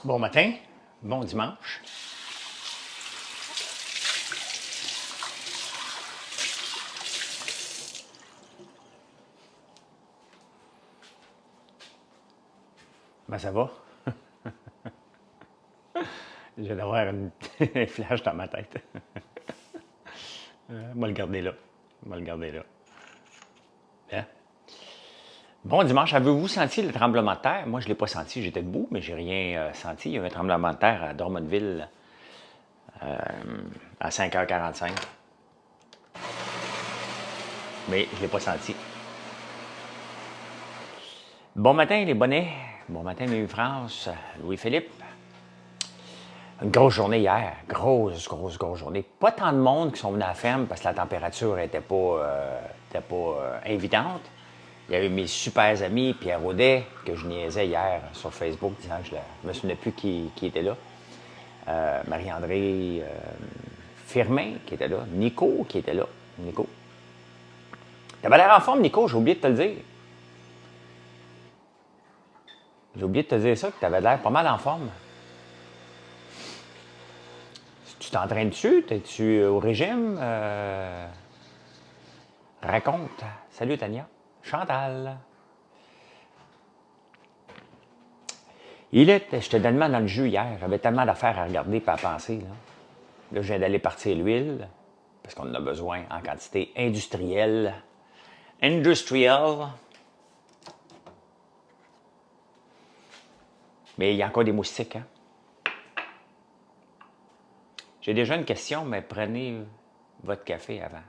Bon matin, bon dimanche. Ben ça va? Je viens d'avoir un flash dans ma tête. Moi le garder là. Moi le garder là. Hein? Bon dimanche, avez-vous senti le tremblement de terre? Moi, je ne l'ai pas senti, j'étais debout, mais j'ai rien senti. Il y a eu un tremblement de terre à Drummondville à 5h45. Mais je ne l'ai pas senti. Bon matin, les bonnets. Bon matin, Louis-France, Louis-Philippe. Une grosse journée hier. Grosse journée. Pas tant de monde qui sont venus à la ferme parce que la température n'était pas invitante. Il y a eu mes super amis, Pierre Audet, que je niaisais hier sur Facebook, disant que je ne me souvenais plus qui était là. Marie-André Firmin, qui était là. Nico, qui était là. Nico. T'avais l'air en forme, Nico, j'ai oublié de te le dire. J'ai oublié de te dire ça, que t'avais l'air pas mal en forme. Tu t'entraînes-tu? T'es-tu au régime? Raconte. Salut, Tania. Chantal. J'étais tellement dans le jus hier. J'avais tellement d'affaires à regarder et à penser. Là, je viens d'aller partir l'huile, parce qu'on en a besoin en quantité industrielle. Mais il y a encore des moustiques, hein? J'ai déjà une question, mais prenez votre café avant.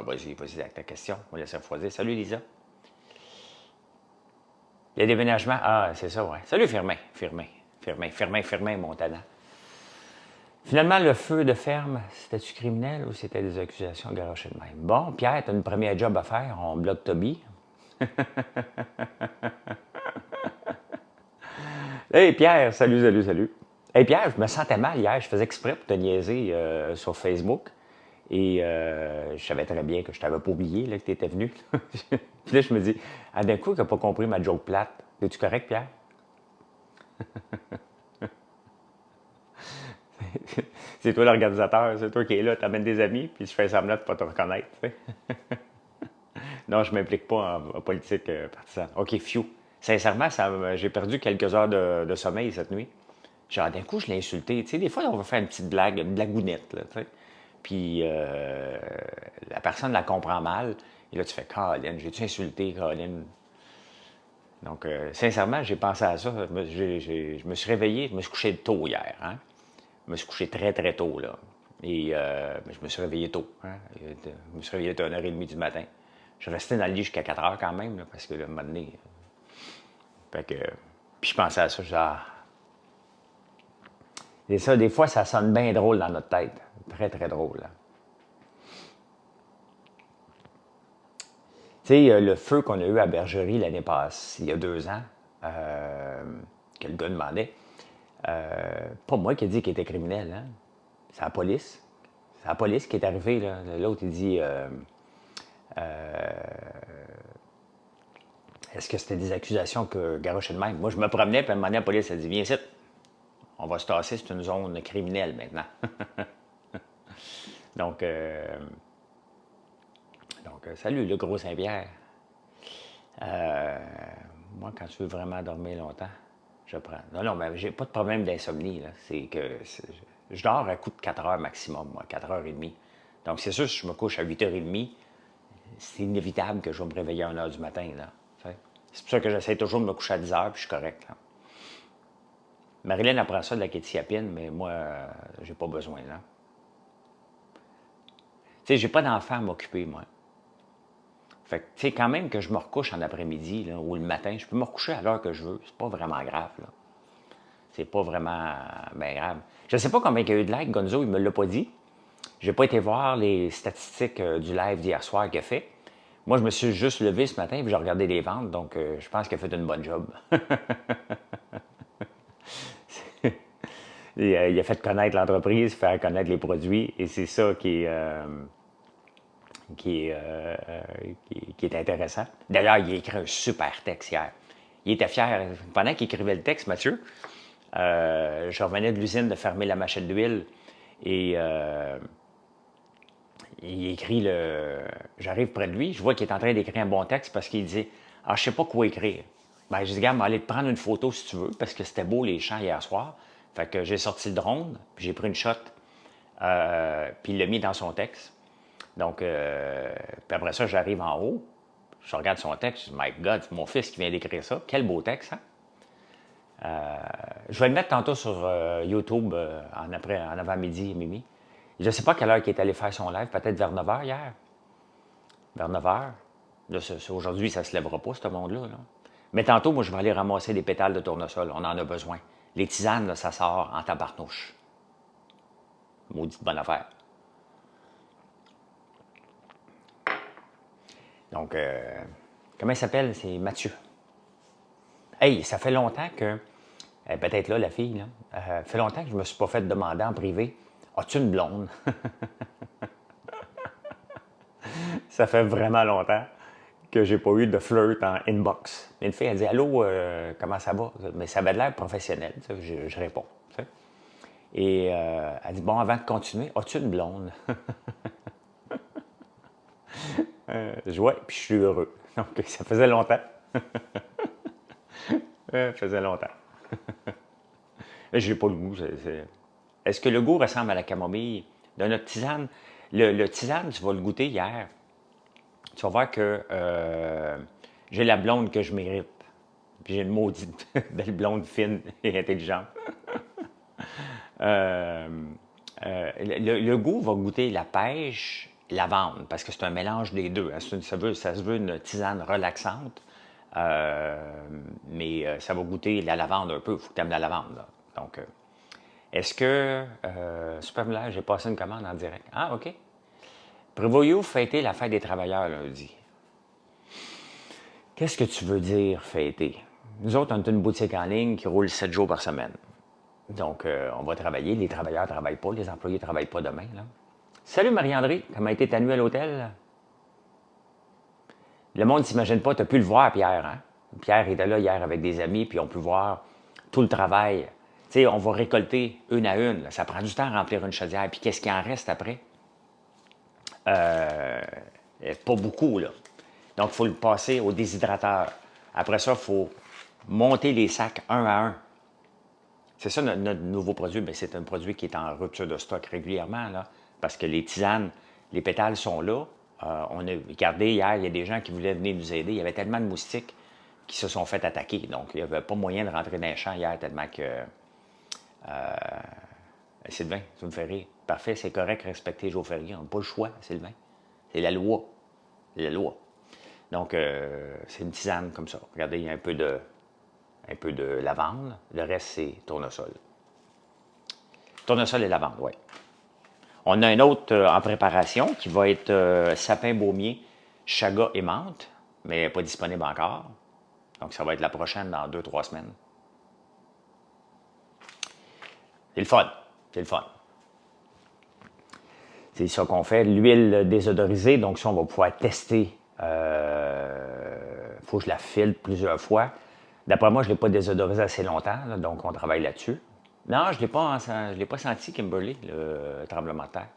Vas-y avec ta question. On va laisser refroidir. Salut, Lisa. Les déménagements. Ah, c'est ça, ouais. Salut, Firmin, Montana. Finalement, le feu de ferme, c'était-tu criminel ou c'était des accusations garochées de même? Bon, Pierre, tu as une première job à faire. On bloque Toby. Hey, Pierre, salut. Hey, Pierre, je me sentais mal hier. Je faisais exprès pour te niaiser sur Facebook. Et je savais très bien que je t'avais pas oublié là, que tu étais venu. Puis là, je me dis, d'un coup, tu n'as pas compris ma joke plate. Es-tu correct, Pierre? C'est toi l'organisateur, c'est toi qui es là, tu amènes des amis, puis je fais semblant de ne pas te reconnaître. Non, je ne m'implique pas en politique partisane. OK, phew. Sincèrement, j'ai perdu quelques heures de sommeil cette nuit. Genre, d'un coup, je l'ai insulté. Tu sais, des fois, on va faire une petite blague, une blagounette, là, tu sais. Puis la personne la comprend mal. Et là, tu fais, Colin, j'ai-tu insulté, Colin? Donc, sincèrement, j'ai pensé à ça. Je me suis réveillé, je me suis couché tôt hier. Hein? Je me suis couché très, très tôt, là. Et je me suis réveillé tôt. Hein? Je me suis réveillé à 1h30 du matin. Je suis resté dans le lit jusqu'à 4h quand même, là, parce que, là, un moment donné... Fait que... Puis je pensais à ça, genre... Et ça, des fois, ça sonne bien drôle dans notre tête. Très, très drôle. Hein? Tu sais, le feu qu'on a eu à Bergerie l'année passée, il y a 2 ans, que le gars demandait, pas moi qui ai dit qu'il était criminel, hein? C'est la police. C'est la police qui est arrivée, là. L'autre, il dit, est-ce que c'était des accusations que garochaient de même? Moi, je me promenais, puis à un moment donné, la police a dit, viens ici. On va se tasser, c'est une zone criminelle maintenant. Donc, salut, le gros Saint-Pierre. Moi, quand tu veux vraiment dormir longtemps, je prends. Non, mais j'ai pas de problème d'insomnie. C'est que je dors à coup de 4 heures maximum, moi, 4h30. Donc, c'est sûr, si je me couche à 8h30, c'est inévitable que je vais me réveiller à 1h du matin. Là. C'est pour ça que j'essaie toujours de me coucher à 10h, puis je suis correct. Là. Marilyn apprend ça de la kétiapine, mais moi, j'ai pas besoin. Là. Tu sais, j'ai pas d'enfant à m'occuper, moi. Fait que, tu sais, quand même que je me recouche en après-midi là, ou le matin, je peux me recoucher à l'heure que je veux. C'est pas vraiment grave, là. C'est pas vraiment bien grave. Je sais pas combien il y a eu de likes, Gonzo, il me l'a pas dit. J'ai pas été voir les statistiques du live d'hier soir qu'il a fait. Moi, je me suis juste levé ce matin et j'ai regardé les ventes, donc je pense qu'il a fait une bonne job. Il a fait connaître l'entreprise, faire connaître les produits, et c'est ça qui est intéressant. D'ailleurs, il a écrit un super texte hier. Il était fier. Pendant qu'il écrivait le texte, Mathieu, Je revenais de l'usine de fermer la machine d'huile et il écrit le. J'arrive près de lui, je vois qu'il est en train d'écrire un bon texte parce qu'il dit ah, je sais pas quoi écrire. Ben, je dis, gars, aller te prendre une photo si tu veux, parce que c'était beau les champs hier soir. Fait que j'ai sorti le drone, puis j'ai pris une shot, puis il l'a mis dans son texte. Donc, puis après ça, j'arrive en haut, je regarde son texte, je dis, My God, c'est mon fils qui vient d'écrire ça. Quel beau texte, hein? Je vais le mettre tantôt sur YouTube en avant-midi, Mimi. Je ne sais pas à quelle heure il est allé faire son live, peut-être vers 9 h hier. Vers 9 h. Là, aujourd'hui, ça ne se lèvera pas, ce monde-là. Là. Mais tantôt, moi, je vais aller ramasser des pétales de tournesol. On en a besoin. Les tisanes, là, ça sort en tabarnouche. Maudite bonne affaire. Donc, comment il s'appelle? C'est Mathieu. Hey, ça fait longtemps que... peut-être là, la fille, là. Ça fait longtemps que je ne me suis pas fait demander en privé. As-tu une blonde? Ça fait vraiment longtemps que j'ai pas eu de flirt en inbox. Une fille, elle dit allô, comment ça va? Mais ça avait l'air professionnel. Je réponds. T'sais. Et elle dit bon, avant de continuer, as-tu une blonde? Je vois, puis je suis heureux. Donc, ça faisait longtemps. Ça faisait longtemps. Mais je n'ai pas le goût. Est-ce que le goût ressemble à la camomille de notre tisane? Le tisane, tu vas le goûter hier. Tu vas voir que j'ai la blonde que je mérite. Puis j'ai une maudite belle blonde fine et intelligente. Le goût va goûter la pêche, lavande, parce que c'est un mélange des deux. Hein. Ça se veut une tisane relaxante, mais ça va goûter la lavande un peu. Il faut que tu aimes la lavande. Là. Donc, est-ce que... Supermulaire, j'ai passé une commande en direct. Ah, OK. Prévoyez-vous fêter la fête des travailleurs lundi? Qu'est-ce que tu veux dire fêter? Nous autres, on est une boutique en ligne qui roule 7 jours par semaine. Donc, on va travailler. Les travailleurs ne travaillent pas. Les employés ne travaillent pas demain. Là. Salut Marie-André. Comment a été ta nuit à l'hôtel? Le monde ne s'imagine pas. Tu as pu le voir, Pierre. Hein? Pierre était là hier avec des amis, puis on peut voir tout le travail. Tu sais, on va récolter une à une. Là. Ça prend du temps à remplir une chaudière. Puis qu'est-ce qui en reste après? Pas beaucoup, là. Donc, il faut le passer au déshydrateur. Après ça, il faut monter les sacs un à un. C'est ça notre nouveau produit. Bien, c'est un produit qui est en rupture de stock régulièrement, là, parce que les tisanes, les pétales sont là. On a regardé hier, il y a des gens qui voulaient venir nous aider. Il y avait tellement de moustiques qui se sont fait attaquer. Donc, il n'y avait pas moyen de rentrer dans les champs hier tellement que... Sylvain, tu me fais rire. Parfait, c'est correct, respecter les jours fériés. On n'a pas le choix, Sylvain. C'est la loi. C'est la loi. Donc, c'est une tisane comme ça. Regardez, il y a un peu de lavande. Le reste, c'est tournesol. Tournesol et lavande, oui. On a un autre en préparation qui va être sapin baumier, chaga et menthe, mais pas disponible encore. Donc, ça va être la prochaine dans 2-3 semaines. C'est le fun. C'est le fun. C'est ça qu'on fait. L'huile désodorisée, donc ça, on va pouvoir tester. Faut que je la filtre plusieurs fois. D'après moi, je ne l'ai pas désodorisée assez longtemps, là, donc on travaille là-dessus. Non, je ne l'ai pas senti, Kimberly, le tremblement de terre.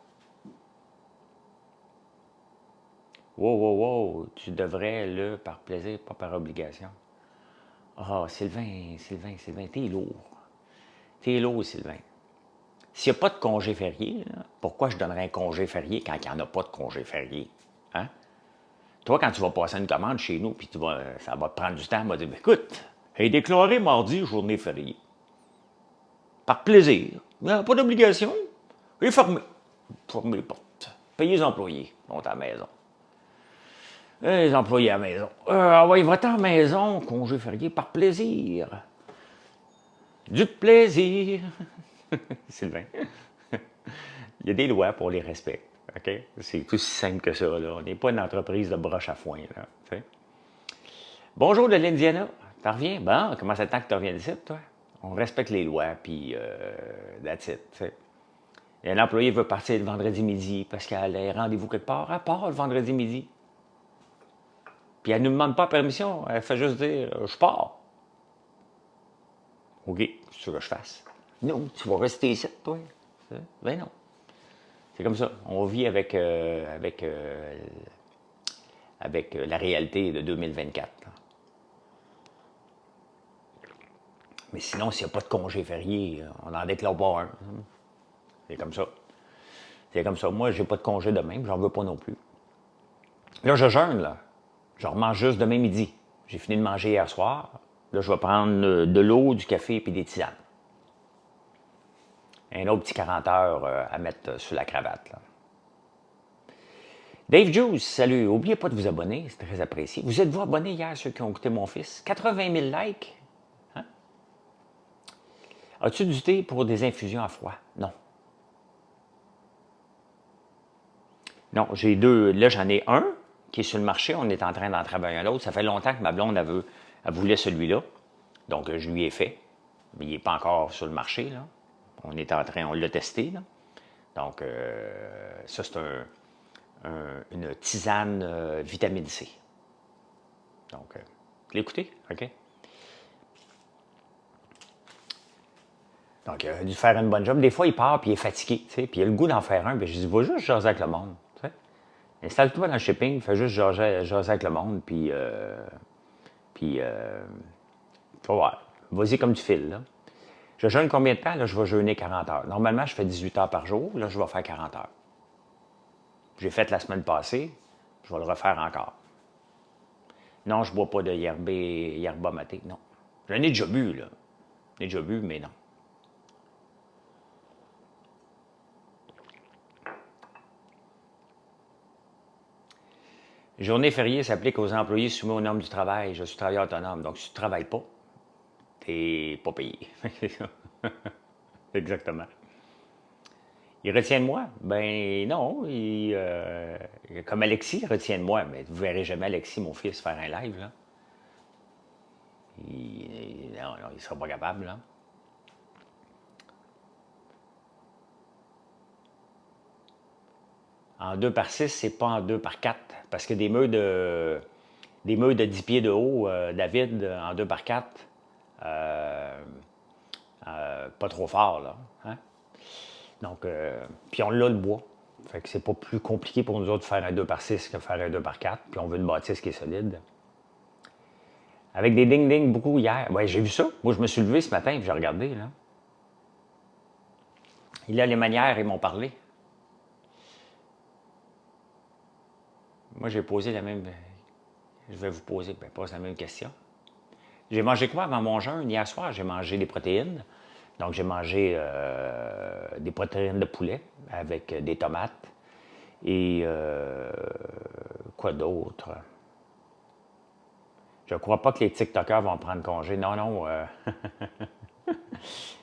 Wow, wow, wow, tu devrais par plaisir, pas par obligation. Ah, Sylvain, t'es lourd. T'es lourd, Sylvain. S'il n'y a pas de congé férié, là, pourquoi je donnerais un congé férié quand il n'y en a pas de congé férié? Hein? Toi, quand tu vas passer une commande chez nous, puis ça va te prendre du temps, tu vas dire, écoute, elle est déclarée mardi, journée fériée. Par plaisir. Pas d'obligation. Et fermez. Fermez les portes. Payez les employés. Ils sont à la maison. Les employés à la maison. Oui, va-t'en à la maison, congé férié, par plaisir. Du plaisir. Sylvain. Il y a des lois pour les respecter. Okay? C'est aussi simple que ça. Là. On n'est pas une entreprise de broche à foin. Là, t'sais. Bonjour de l'Indiana. T'en reviens? Bon, comment ça fait que tu reviens d'ici, toi? On respecte les lois, puis that's it. T'sais. Et un employé veut partir le vendredi midi parce qu'elle a rendez-vous quelque part. Elle part le vendredi midi. Puis elle ne nous demande pas permission. Elle fait juste dire « je pars ». OK, qu'est-ce que tu veux que je fasse? Non, tu vas rester ici, toi. Ben non. C'est comme ça. On vit avec la réalité de 2024. Mais sinon, s'il n'y a pas de congé férié, on n'en déclare pas un. C'est comme ça. C'est comme ça. Moi, j'ai pas de congé demain, j'en veux pas non plus. Là, je jeûne, là. Je remange juste demain midi. J'ai fini de manger hier soir. Là, je vais prendre de l'eau, du café et des tisanes. Un autre petit 40 heures à mettre sur la cravate. Là. Dave Juice, salut. N'oubliez pas de vous abonner, c'est très apprécié. Vous êtes-vous abonnés hier, ceux qui ont écouté mon fils? 80 000 likes. Hein? As-tu du thé pour des infusions à froid? Non. Non, j'ai deux. Là, j'en ai un qui est sur le marché. On est en train d'en travailler un autre. Ça fait longtemps que ma blonde elle voulait celui-là. Donc, je lui ai fait. Mais il n'est pas encore sur le marché. Là. On l'a testé. Là. Donc, ça, c'est une tisane vitamine C. Donc, l'écoutez, OK? Donc, il a dû faire une bonne job. Des fois, il part puis il est fatigué, tu sais, puis il a le goût d'en faire un. Puis je dis, va juste jaser avec le monde, tu sais. Installe-toi dans le shipping, fais juste jaser avec le monde, puis tu vas voir. Vas-y comme tu files, là. Je jeûne combien de temps? Là, je vais jeûner 40 heures. Normalement, je fais 18 heures par jour. Là, je vais faire 40 heures. J'ai fait la semaine passée. Je vais le refaire encore. Non, je ne bois pas de yerba maté. Non. J'en ai déjà bu, là. J'en ai déjà bu, mais non. Journée fériée s'applique aux employés soumis aux normes du travail. Je suis travailleur autonome. Donc, si tu ne travailles pas, tu n'es pas payé. Exactement. Il retient de moi? Ben non. Comme Alexis retient de moi, mais vous ne verrez jamais Alexis, mon fils, faire un live. Là. Non, il ne sera pas capable. Là. En 2 par 6, c'est pas en 2 par 4. Parce que des murs de 10 pieds de haut, David, en 2 par 4, pas trop fort, là. Hein? Donc, puis on l'a le bois. Fait que c'est pas plus compliqué pour nous autres de faire un 2 par 6 que faire un 2 par 4. Puis on veut une bâtisse qui est solide. Avec des ding-ding beaucoup hier. Ouais, j'ai vu ça. Moi, je me suis levé ce matin et j'ai regardé, là. Il a les manières, ils m'ont parlé. Moi, j'ai posé la même. Je vais vous poser, pose la même question. J'ai mangé quoi avant mon jeûne? Hier soir, j'ai mangé des protéines. Donc, j'ai mangé des protéines de poulet avec des tomates. Et quoi d'autre? Je ne crois pas que les TikTokers vont prendre congé. Non, non.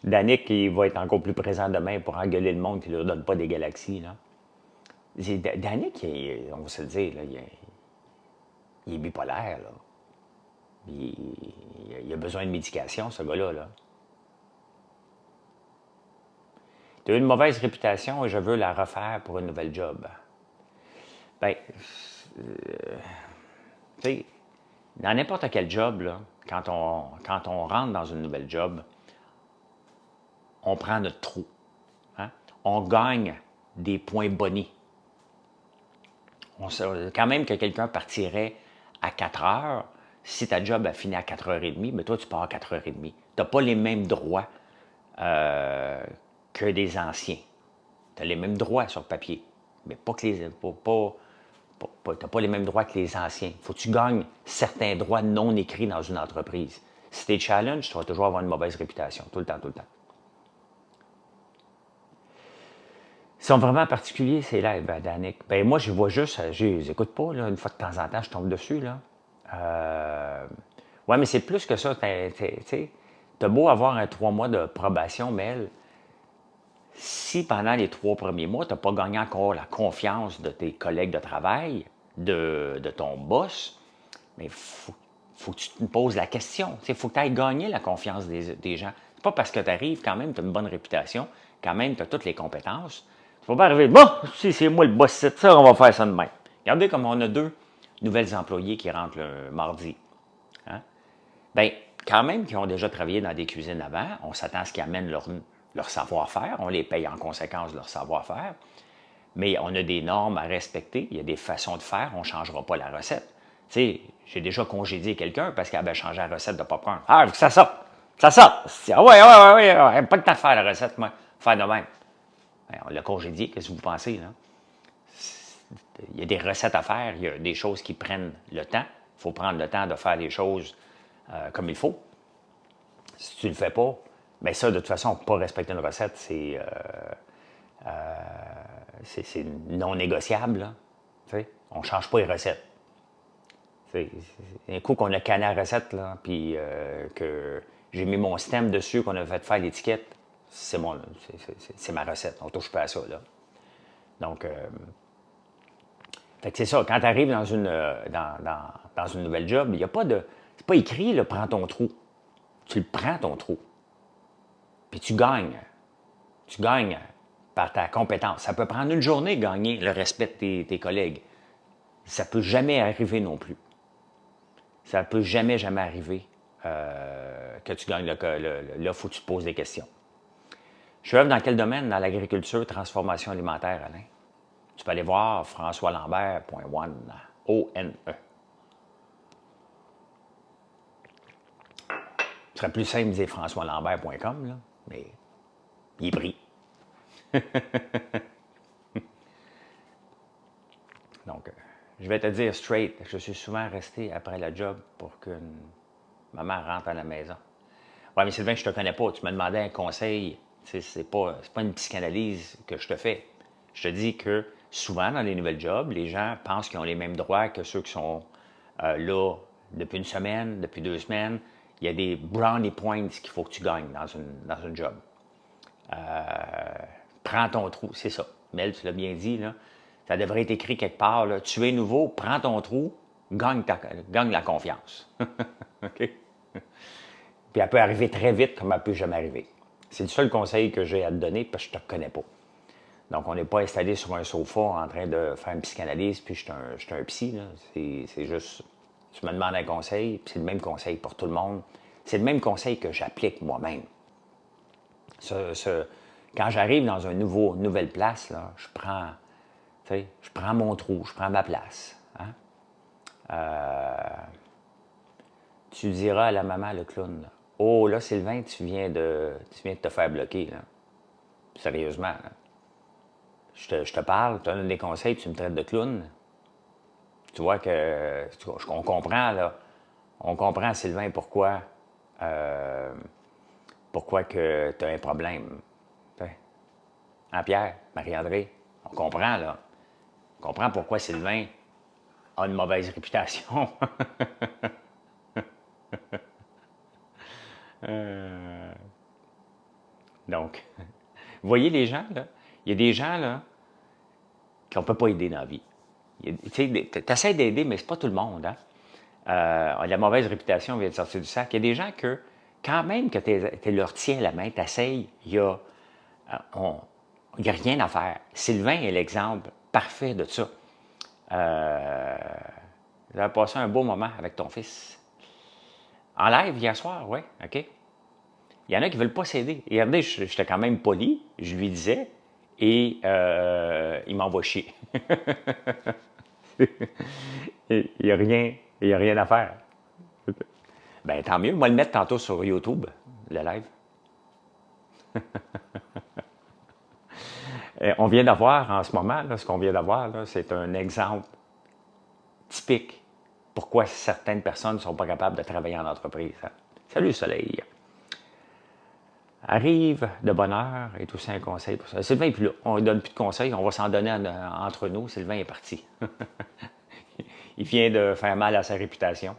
Danick, il va être encore plus présent demain pour engueuler le monde qui ne leur donne pas des galaxies. Là. Danick, on va se le dire, là, il est bipolaire. Là. Il a besoin de médication, ce gars-là. Là. Tu as eu une mauvaise réputation et je veux la refaire pour une nouvelle job. Bien, tu sais, dans n'importe quel job, là, quand on rentre dans une nouvelle job, on prend notre trou. Hein? On gagne des points bonus. Quand même que quelqu'un partirait à 4 heures, si ta job a fini à 4h30, mais toi, tu pars à 4h30. Tu n'as pas les mêmes droits que des anciens. Tu as les mêmes droits sur papier, mais pas que les... tu n'as pas les mêmes droits que les anciens. Il faut que tu gagnes certains droits non écrits dans une entreprise. Si tu es challenge, tu vas toujours avoir une mauvaise réputation, tout le temps, tout le temps. Ils sont vraiment particuliers, ces lives, Danick. Ben moi, je vois juste, je les écoute pas, là, une fois de temps en temps, je tombe dessus, là. Ouais, mais c'est plus que ça, tu sais. T'as beau avoir un 3 mois de probation, mais si pendant les 3 premiers mois, tu n'as pas gagné encore la confiance de tes collègues de travail, de ton boss, mais faut que tu te poses la question. Il faut que tu ailles gagner la confiance des gens. C'est pas parce que tu arrives, quand même, tu as une bonne réputation, quand même, tu as toutes les compétences. Tu ne vas pas arriver, bon, si c'est moi le boss, c'est ça, on va faire ça de même. Regardez comme on a 2 nouvelles employées qui rentrent le mardi. Hein? Bien, quand même qui ont déjà travaillé dans des cuisines avant, on s'attend à ce qu'ils amènent leur savoir-faire, on les paye en conséquence de leur savoir-faire, mais on a des normes à respecter, il y a des façons de faire, on ne changera pas la recette. Tu sais, j'ai déjà congédié quelqu'un parce qu'elle avait changé la recette de popcorn. Ah, ça sort! Ça sort! Ah ouais, pas de temps de faire la recette, moi. Faire de même. Ben, on l'a congédié, qu'est-ce que vous pensez, là? Il y a des recettes à faire, il y a des choses qui prennent le temps. Il faut prendre le temps de faire les choses comme il faut. Si tu ne le fais pas, bien ça, de toute façon, pas respecter une recette, c'est non négociable. Là. On ne change pas les recettes. C'est un coup qu'on a canné la recette, là, puis que j'ai mis mon stem dessus, qu'on a fait faire l'étiquette, c'est ma recette. On ne touche pas à ça. Là. Donc, fait que c'est ça. Quand tu arrives dans une nouvelle job, il n'y a pas de. C'est pas écrit, là, prends ton trou. Tu le prends, ton trou. Puis tu gagnes. Tu gagnes par ta compétence. Ça peut prendre une journée de gagner le respect de tes collègues. Ça ne peut jamais arriver non plus. Ça ne peut jamais arriver que tu gagnes là, il faut que tu te poses des questions. Je œuvre dans quel domaine? Dans l'agriculture, transformation alimentaire, Alain. Tu peux aller voir françoislambert.one, O-N-E. Ce serait plus simple de dire françoislambert.com, là, mais il est pris. Donc, je vais te dire straight, je suis souvent resté après la job pour qu'une maman rentre à la maison. Ouais, mais Sylvain, je te connais pas. Tu me demandais un conseil. C'est pas une psychanalyse que je te fais. Je te dis que souvent, dans les nouvelles jobs, les gens pensent qu'ils ont les mêmes droits que ceux qui sont là depuis une semaine, depuis 2 semaines. Il y a des brownie points qu'il faut que tu gagnes dans une job. Prends ton trou, c'est ça. Mel, tu l'as bien dit, là. Ça devrait être écrit quelque part, là. Tu es nouveau, prends ton trou, gagne la confiance. OK? Puis elle peut arriver très vite comme elle peut jamais arriver. C'est le seul conseil que j'ai à te donner parce que je ne te connais pas. Donc, on n'est pas installé sur un sofa en train de faire une psychanalyse, puis je suis un psy. Là. C'est juste, tu me demandes un conseil, puis c'est le même conseil pour tout le monde. C'est le même conseil que j'applique moi-même. Quand j'arrive dans une nouvelle place, là, je prends mon trou, je prends ma place. Hein? Tu diras à la maman, le clown, là, oh là, Sylvain, tu viens de te faire bloquer. Là. Sérieusement. Là. Je te parle, je te donne des conseils, tu me traites de clown. Tu vois on comprend, là. On comprend, Sylvain, pourquoi que tu as un problème. Hein, Pierre, Marie-André, on comprend, là. On comprend pourquoi Sylvain a une mauvaise réputation. Donc, vous voyez les gens, là? Il y a des gens, là, qu'on ne peut pas aider dans la vie. Tu essaies d'aider, mais c'est pas tout le monde. Hein? La mauvaise réputation vient de sortir du sac. Il y a des gens que, quand même que tu leur tiens la main, tu essaies, il n'y a rien à faire. Sylvain est l'exemple parfait de ça. Vous avez passé un beau moment avec ton fils. En live hier soir, oui, OK. Il y en a qui ne veulent pas s'aider. Regardez, j'étais quand même poli, je lui disais, et il m'envoie chier. Il n'y a rien à faire. Ben tant mieux, moi le mettre tantôt sur YouTube, le live. On vient d'avoir en ce moment, là, ce qu'on vient d'avoir, là, c'est un exemple typique pourquoi certaines personnes ne sont pas capables de travailler en entreprise. Hein. Salut Soleil! Arrive de bonne heure et tout ça, un conseil pour ça. Sylvain n'est plus là. On ne donne plus de conseils, on va s'en donner entre nous. Sylvain est parti. Il vient de faire mal à sa réputation.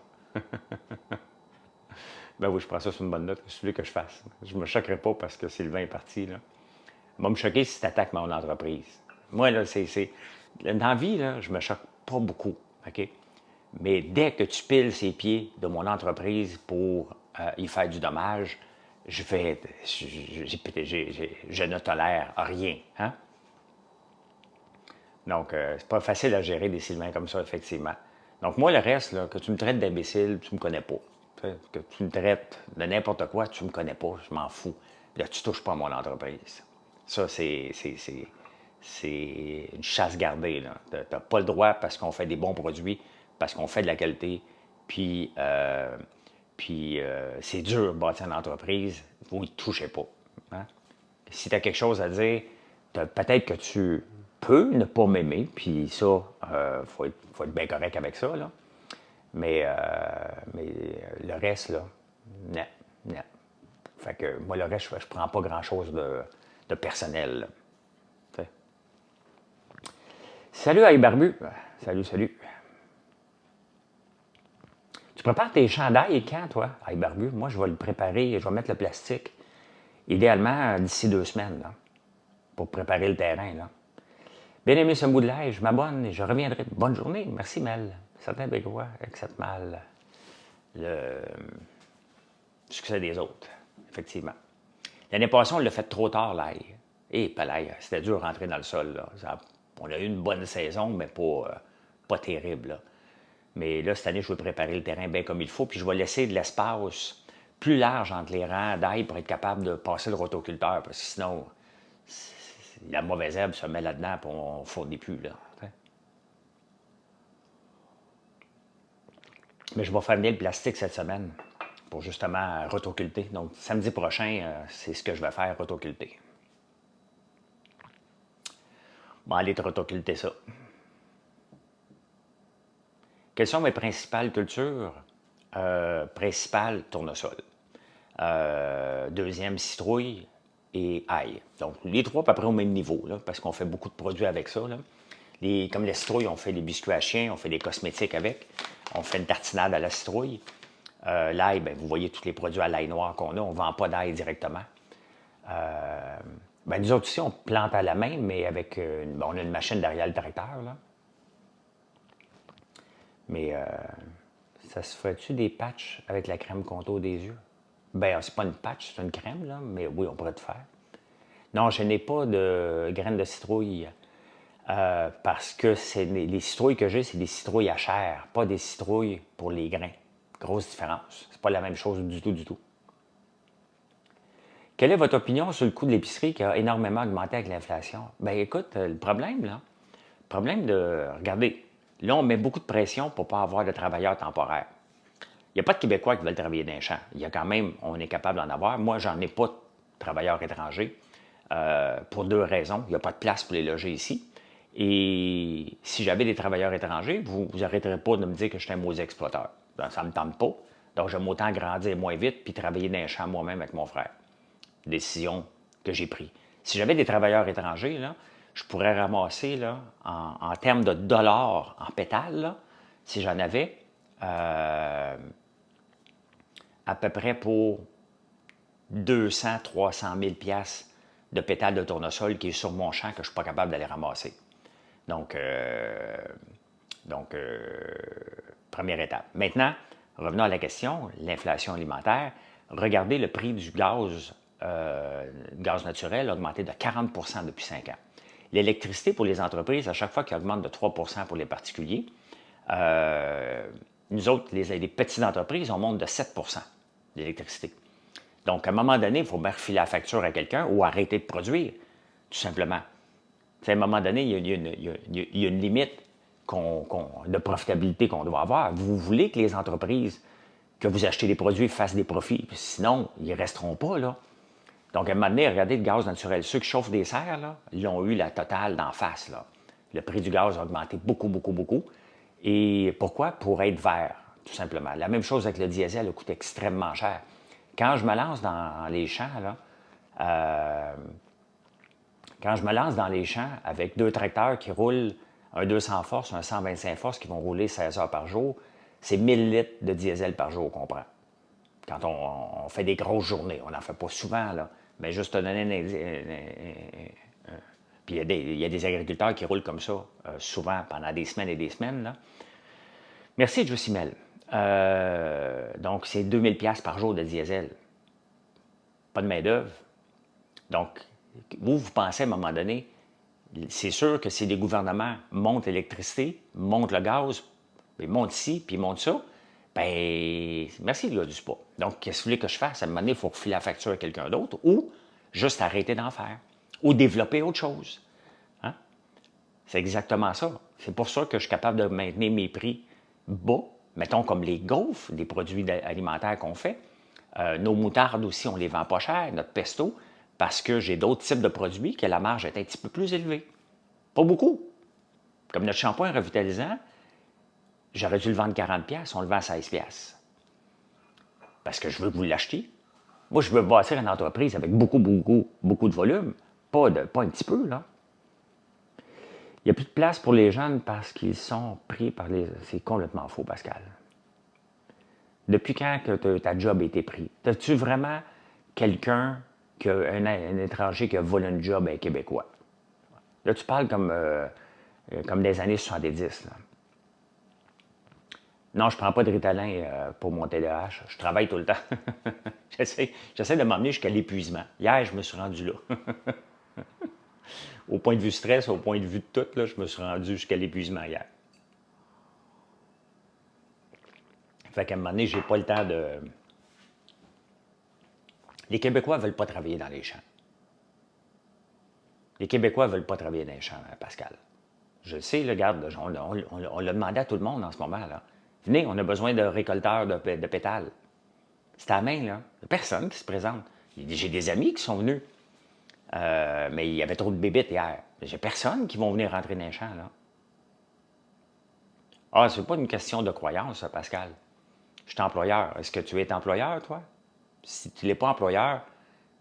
Ben oui, je prends ça sur une bonne note. C'est celui que je fasse. Je ne me choquerai pas parce que Sylvain est parti. Là. Il va me choquer si tu attaques mon entreprise. Moi, là, dans la vie, là, je ne me choque pas beaucoup. OK? Mais dès que tu piles ses pieds de mon entreprise pour y faire du dommage, je ne tolère rien. Hein? Donc, c'est pas facile à gérer des Sylvains comme ça, effectivement. Donc, moi, le reste, là, que tu me traites d'imbécile, tu me connais pas. Tu sais, que tu me traites de n'importe quoi, tu ne me connais pas, je m'en fous. Là, tu ne touches pas à mon entreprise. Ça, c'est une chasse gardée. Tu n'as pas le droit parce qu'on fait des bons produits, parce qu'on fait de la qualité, puis c'est dur de bâtir une entreprise, vous ne touchez pas. Hein? Si tu as quelque chose à dire, peut-être que tu peux ne pas m'aimer, puis ça, faut être bien correct avec ça, là. Mais le reste, là, non, non. Fait que moi, le reste, je prends pas grand-chose de personnel, là. T'sais. Salut, Aïe Barbu. Salut, salut. Tu prépares tes chandails quand, toi, Aïe Barbu? Moi, je vais le préparer, je vais mettre le plastique, idéalement d'ici 2 semaines, là, pour préparer le terrain, là. Bien aimé ce bout de l'air, je m'abonne et je reviendrai. Bonne journée. Merci, Mel. Certains Bécois acceptent mal le succès des autres, effectivement. L'année passée, on l'a fait trop tard, l'ail. Et pas l'ail, c'était dur de rentrer dans le sol, là. On a eu une bonne saison, mais pas terrible, là. Mais là, cette année, je vais préparer le terrain bien comme il faut, puis je vais laisser de l'espace plus large entre les rangs d'ail pour être capable de passer le rotoculteur, parce que sinon, la mauvaise herbe se met là-dedans et on ne fournit plus, là. Mais je vais faire venir le plastique cette semaine pour justement rotoculter. Donc, samedi prochain, c'est ce que je vais faire, rotoculter. Bon, aller te rotoculter ça. Quelles sont mes principales cultures? Principale, tournesol. Deuxième, citrouille et ail. Donc, les trois à peu près au même niveau, là, parce qu'on fait beaucoup de produits avec ça, là. Comme les citrouilles, on fait des biscuits à chien, on fait des cosmétiques avec. On fait une tartinade à la citrouille. L'ail, bien, vous voyez tous les produits à l'ail noir qu'on a. On ne vend pas d'ail directement. Nous autres aussi, on plante à la main, mais avec on a une machine derrière le tracteur, là. Mais ça se ferait-tu des patchs avec la crème contour des yeux? Ben, c'est pas une patch, c'est une crème, là, mais oui, on pourrait le faire. Non, je n'ai pas de graines de citrouille. Parce que les citrouilles que j'ai, c'est des citrouilles à chair, pas des citrouilles pour les grains. Grosse différence. C'est pas la même chose du tout, du tout. Quelle est votre opinion sur le coût de l'épicerie qui a énormément augmenté avec l'inflation? Ben écoute, le problème regardez, là, on met beaucoup de pression pour ne pas avoir de travailleurs temporaires. Il n'y a pas de Québécois qui veulent travailler dans les champs. Il y a quand même, on est capable d'en avoir. Moi, j'en ai pas de travailleurs étrangers pour 2 raisons. Il n'y a pas de place pour les loger ici. Et si j'avais des travailleurs étrangers, vous n'arrêterez pas de me dire que je suis un maudit exploiteur. Ça ne me tente pas. Donc, j'aime autant grandir moins vite puis travailler dans les champs moi-même avec mon frère. Décision que j'ai prise. Si j'avais des travailleurs étrangers, là, je pourrais ramasser, là, en termes de dollars en pétales, là, si j'en avais, à peu près pour 200-300 000 piastres de pétales de tournesol qui est sur mon champ que je ne suis pas capable d'aller ramasser. Donc, première étape. Maintenant, revenons à la question, l'inflation alimentaire. Regardez le prix du gaz naturel a augmenté de 40 % depuis 5 ans. L'électricité pour les entreprises, à chaque fois qu'il augmente de 3 % pour les particuliers, nous autres, les petites entreprises, on monte de 7 % d'électricité. Donc, à un moment donné, il faut bien refiler la facture à quelqu'un ou arrêter de produire, tout simplement. T'sais, à un moment donné, il y a une limite de profitabilité qu'on doit avoir. Vous voulez que les entreprises, que vous achetez des produits, fassent des profits. Sinon, ils ne resteront pas, là. Donc, à un moment donné, regardez le gaz naturel. Ceux qui chauffent des serres, là, ils ont eu la totale d'en face, là. Le prix du gaz a augmenté beaucoup, beaucoup, beaucoup. Et pourquoi? Pour être vert, tout simplement. La même chose avec le diesel, il coûte extrêmement cher. Quand je me lance dans les champs, là, avec 2 tracteurs qui roulent un 200 forces, un 125 forces qui vont rouler 16 heures par jour, c'est 1000 litres de diesel par jour qu'on prend. Quand on fait des grosses journées, on n'en fait pas souvent, là, mais juste te donner un indice. Puis il y a des agriculteurs qui roulent comme ça souvent pendant des semaines et des semaines, là. Merci, Josimel. Donc, c'est 2000 $ par jour de diesel. Pas de main-d'œuvre. Donc, vous pensez à un moment donné, c'est sûr que si les gouvernements montent l'électricité, montent le gaz, ils montent ci, puis ils montent ça, Ben, merci le gars du spa. Donc, qu'est-ce que vous voulez que je fasse? À un moment donné, il faut refiler la facture à quelqu'un d'autre ou juste arrêter d'en faire ou développer autre chose. Hein? C'est exactement ça. C'est pour ça que je suis capable de maintenir mes prix bas. Mettons comme les gaufres, des produits alimentaires qu'on fait. Nos moutardes aussi, on les vend pas cher, notre pesto, parce que j'ai d'autres types de produits que la marge est un petit peu plus élevée. Pas beaucoup. Comme notre shampoing revitalisant, j'aurais dû le vendre 40$, on le vend à 16$. Parce que je veux que vous l'achetiez. Moi, je veux bâtir une entreprise avec beaucoup de volume. Pas un petit peu, là. Il n'y a plus de place pour les jeunes parce qu'ils sont pris par les... C'est complètement faux, Pascal. Depuis quand que ta job a été pris? As-tu vraiment quelqu'un, un étranger qui a volé un job à un Québécois? Là, tu parles comme des années 70. Là. Non, je ne prends pas de Ritalin pour mon TDAH. Je travaille tout le temps. J'essaie de m'emmener jusqu'à l'épuisement. Hier, je me suis rendu là. Au point de vue stress, au point de vue de tout, là, je me suis rendu jusqu'à l'épuisement hier. Fait qu'à un moment donné, j'ai pas le temps de... Les Québécois ne veulent pas travailler dans les champs. Les Québécois ne veulent pas travailler dans les champs, Pascal. Je le sais, regarde, on l'a demandé à tout le monde en ce moment. Là. Venez, on a besoin de récolteurs de pétales. C'est à la main, là. Il n'y a personne qui se présente. J'ai des amis qui sont venus. Mais il y avait trop de bébites hier. J'ai personne qui vont venir rentrer dans les champs, là. Ah, c'est pas une question de croyance, Pascal. Je suis employeur. Est-ce que tu es employeur, toi? Si tu n'es pas employeur,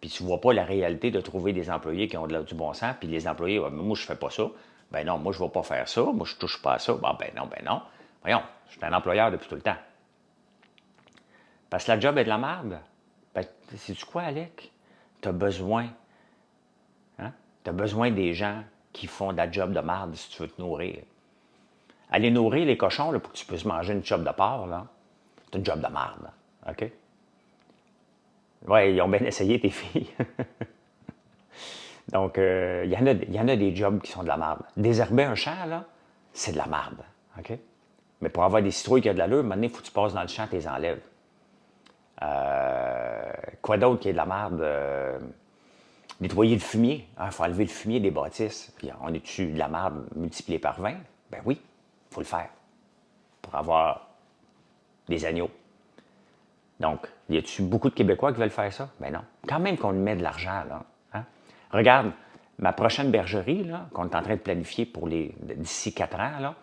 puis tu ne vois pas la réalité de trouver des employés qui ont du bon sens, puis les employés, moi, je ne fais pas ça. Ben non, moi, je ne vais pas faire ça. Moi, je ne touche pas à ça. Ben non. Voyons, je suis un employeur depuis tout le temps. Parce que la job est de la merde. Ben, sais-tu quoi, Alec? Tu as besoin. Hein? Tu as besoin des gens qui font de la job de merde si tu veux te nourrir. Aller nourrir les cochons là, pour que tu puisses manger une job de porc, là, c'est une job de merde. OK? Oui, ils ont bien essayé, tes filles. Donc, il y en a des jobs qui sont de la merde. Désherber un champ, là, c'est de la merde. OK? Mais pour avoir des citrouilles qui ont de l'allure, maintenant, il faut que tu passes dans le champ et tu les enlèves. Quoi d'autre qui est de la merde? Nettoyer le fumier. Il faut enlever le fumier des bâtisses. Puis on est dessus de la merde multipliée par 20? Ben oui, il faut le faire pour avoir des agneaux. Donc, y a-t-il beaucoup de Québécois qui veulent faire ça? Ben non. Quand même qu'on met de l'argent, là. Hein? Regarde, ma prochaine bergerie, là, qu'on est en train de planifier pour d'ici 4 ans, là,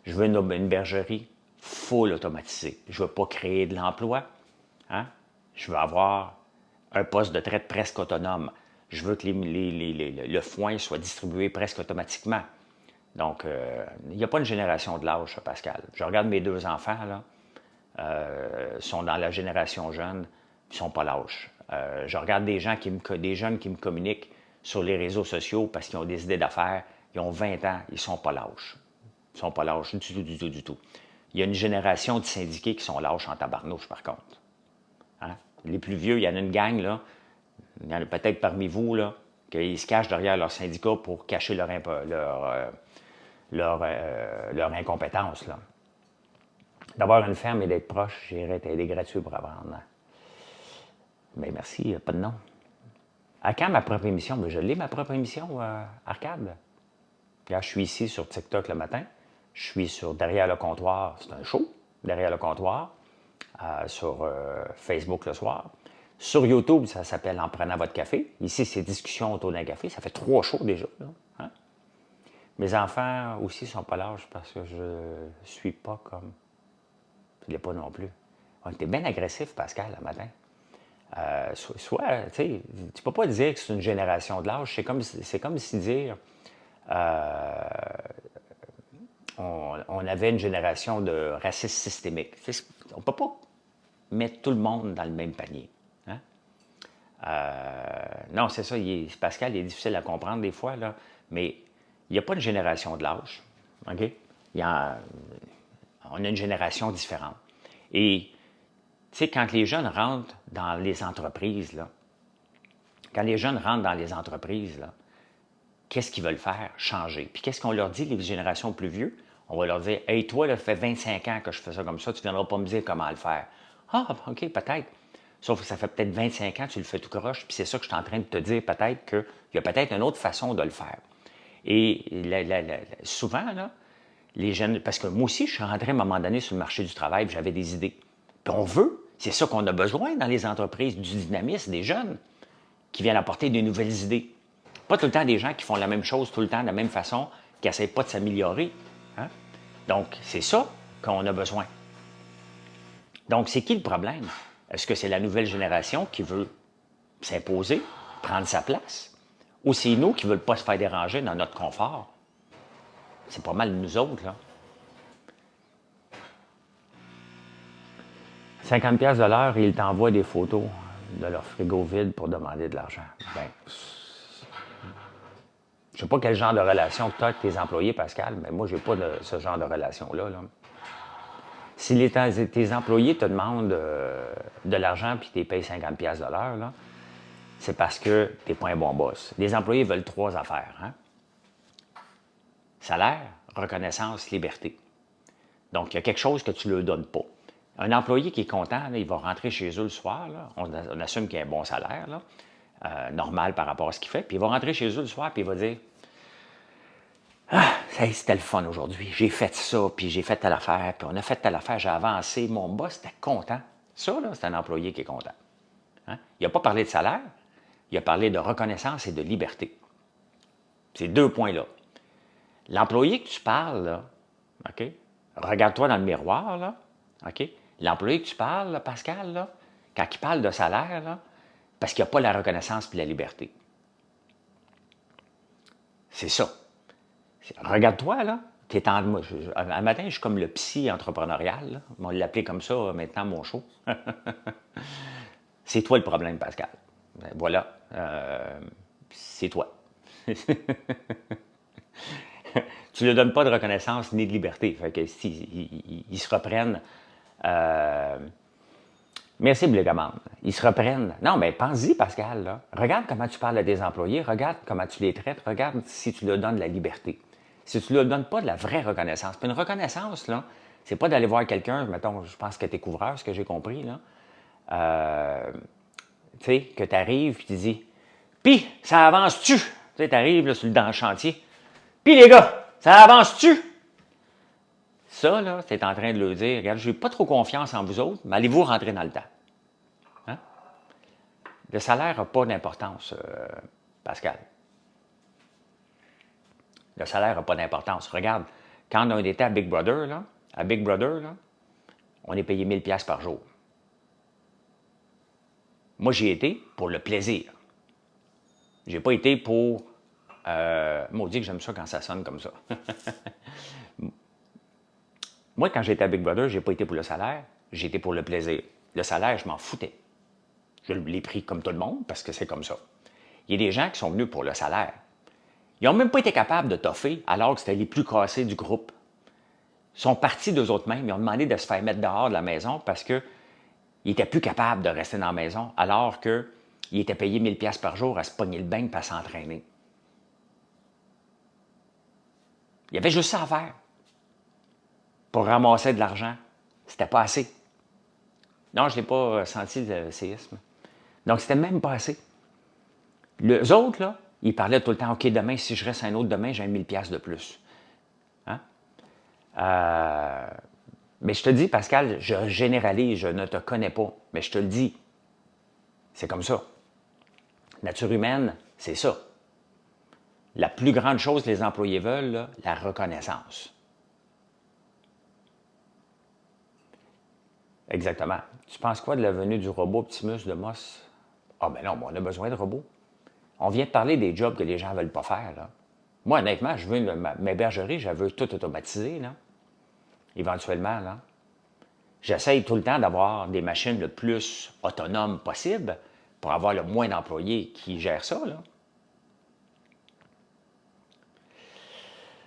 je veux une bergerie full automatisée. Je ne veux pas créer de l'emploi. Hein? Je veux avoir un poste de traite presque autonome. Je veux que le foin soit distribué presque automatiquement. Donc, il n'y a pas une génération de l'âge, Pascal. Je regarde mes 2 enfants, là. Sont dans la génération jeune, ils ne sont pas lâches. Je regarde des jeunes qui me communiquent sur les réseaux sociaux parce qu'ils ont des idées d'affaires, ils ont 20 ans, ils ne sont pas lâches. Ils ne sont pas lâches du tout. Il y a une génération de syndiqués qui sont lâches en tabarnouche, par contre. Hein? Les plus vieux, il y en a une gang, là, il y en a peut-être parmi vous, là, qu'ils se cachent derrière leur syndicat pour cacher leur incompétence, là. D'avoir une ferme et d'être proche, j'irais t'aider gratuit pour apprendre. Bien, merci, pas de nom. À quand ma propre émission? Bien, je l'ai, ma propre émission, Arcade. Là, je suis ici sur TikTok le matin. Je suis sur Derrière le comptoir, c'est un show, Derrière le comptoir, sur Facebook le soir. Sur YouTube, ça s'appelle En prenant votre café. Ici, c'est Discussion autour d'un café. Ça fait 3 shows déjà. Là. Hein? Mes enfants aussi ne sont pas lâches parce que je ne suis pas comme... Je ne l'ai pas non plus. On était bien agressif, Pascal, le matin. Tu sais, tu peux pas dire que c'est une génération de l'âge. C'est comme si dire on avait une génération de racisme systémique. On ne peut pas mettre tout le monde dans le même panier. Hein? Non, c'est ça. Pascal, il est difficile à comprendre des fois, là, mais il n'y a pas de génération de l'âge. OK? On a une génération différente. Et, tu sais, quand les jeunes rentrent dans les entreprises, là, qu'est-ce qu'ils veulent faire? Changer. Puis qu'est-ce qu'on leur dit, les générations plus vieux? On va leur dire, hey, toi, ça fait 25 ans que je fais ça comme ça, tu ne viendras pas me dire comment le faire. Ah, OK, peut-être. Sauf que ça fait peut-être 25 ans que tu le fais tout croche, puis c'est ça que je suis en train de te dire, peut-être qu'il y a peut-être une autre façon de le faire. Et souvent, là, les jeunes, parce que moi aussi, je suis rentré à un moment donné sur le marché du travail, puis j'avais des idées. Puis on veut, c'est ça qu'on a besoin dans les entreprises, du dynamisme, des jeunes qui viennent apporter de nouvelles idées. Pas tout le temps des gens qui font la même chose tout le temps de la même façon, qui n'essayent pas de s'améliorer. Hein? Donc, c'est ça qu'on a besoin. Donc, c'est qui le problème? Est-ce que c'est la nouvelle génération qui veut s'imposer, prendre sa place? Ou c'est nous qui ne veulent pas se faire déranger dans notre confort? C'est pas mal nous autres, là. 50$ de l'heure et ils t'envoient des photos de leur frigo vide pour demander de l'argent. Ben, je sais pas quel genre de relation que tu as avec tes employés, Pascal, mais moi, j'ai pas ce genre de relation-là. Là. Si tes employés te demandent de l'argent et tu les payes 50$ de l'heure, là, c'est parce que tu n'es pas un bon boss. Les employés veulent 3 affaires. Hein? Salaire, reconnaissance, liberté. Donc, il y a quelque chose que tu ne leur donnes pas. Un employé qui est content, là, il va rentrer chez eux le soir. Là, on assume qu'il a un bon salaire, là, normal par rapport à ce qu'il fait. Puis il va rentrer chez eux le soir puis il va dire ah, c'était le fun aujourd'hui. J'ai fait ça, puis j'ai fait telle affaire, puis on a fait telle affaire, j'ai avancé. Mon boss était content. Ça, là, c'est un employé qui est content. Hein? Il n'a pas parlé de salaire, il a parlé de reconnaissance et de liberté. Ces 2 points-là. L'employé que tu parles, là, OK? Regarde-toi dans le miroir, là, OK? L'employé que tu parles, là, Pascal, là, quand il parle de salaire, là, parce qu'il n'y a pas la reconnaissance et la liberté. C'est ça. Regarde-toi, là. Un matin, je suis comme le psy entrepreneurial. Là. On va l'appeler comme ça maintenant, mon show. C'est toi le problème, Pascal. Ben, voilà. C'est toi. Tu ne lui donnes pas de reconnaissance ni de liberté. Fait que ils se reprennent. Merci, Blégamande. Ils se reprennent. Non, mais pense-y, Pascal. Là. Regarde comment tu parles à des employés. Regarde comment tu les traites. Regarde si tu leur donnes de la liberté. Si tu ne leur donnes pas de la vraie reconnaissance. Puis une reconnaissance, là, c'est pas d'aller voir quelqu'un, mettons, je pense que tu es couvreur, ce que j'ai compris, là. Tu sais, que tu arrives et tu dis puis, ça avance-tu? Tu sais, tu arrives dans le chantier. Puis, les gars, ça avance-tu? Ça, là, tu es en train de leur dire regarde, je n'ai pas trop confiance en vous autres, mais allez-vous rentrer dans le temps? Hein? Le salaire n'a pas d'importance, Pascal. Le salaire n'a pas d'importance. Regarde, quand on était à Big Brother, là, on est payé 1000$ par jour. Moi, j'y ai été pour le plaisir. J'ai pas été pour... maudit que j'aime ça quand ça sonne comme ça. Moi, quand j'étais à Big Brother, j'ai pas été pour le salaire, j'ai été pour le plaisir. Le salaire, je m'en foutais. Je l'ai pris comme tout le monde parce que c'est comme ça. Il y a des gens qui sont venus pour le salaire. Ils n'ont même pas été capables de toffer alors que c'était les plus cassés du groupe. Ils sont partis d'eux autres mêmes. Ils ont demandé de se faire mettre dehors de la maison parce qu'ils n'étaient plus capables de rester dans la maison alors qu'ils étaient payés 1000$ par jour à se pogner le bain et à s'entraîner. Il y avait juste ça à faire. Pour ramasser de l'argent. C'était pas assez. Non, je n'ai pas senti le séisme. Donc, c'était même pas assez. Les autres, là, ils parlaient tout le temps, OK, demain, si je reste un autre demain, j'ai 1000$ de plus. Hein? Mais je te dis, Pascal, je généralise, je ne te connais pas, mais je te le dis. C'est comme ça. Nature humaine, c'est ça. La plus grande chose que les employés veulent, là, la reconnaissance. Exactement. Tu penses quoi de la venue du robot Optimus de Moss? Ah ben non, on a besoin de robots. On vient de parler des jobs que les gens ne veulent pas faire. Là. Moi, honnêtement, je veux mes bergeries, je veux tout automatiser, là. Éventuellement. Là. J'essaye tout le temps d'avoir des machines le plus autonomes possible pour avoir le moins d'employés qui gèrent ça. Là.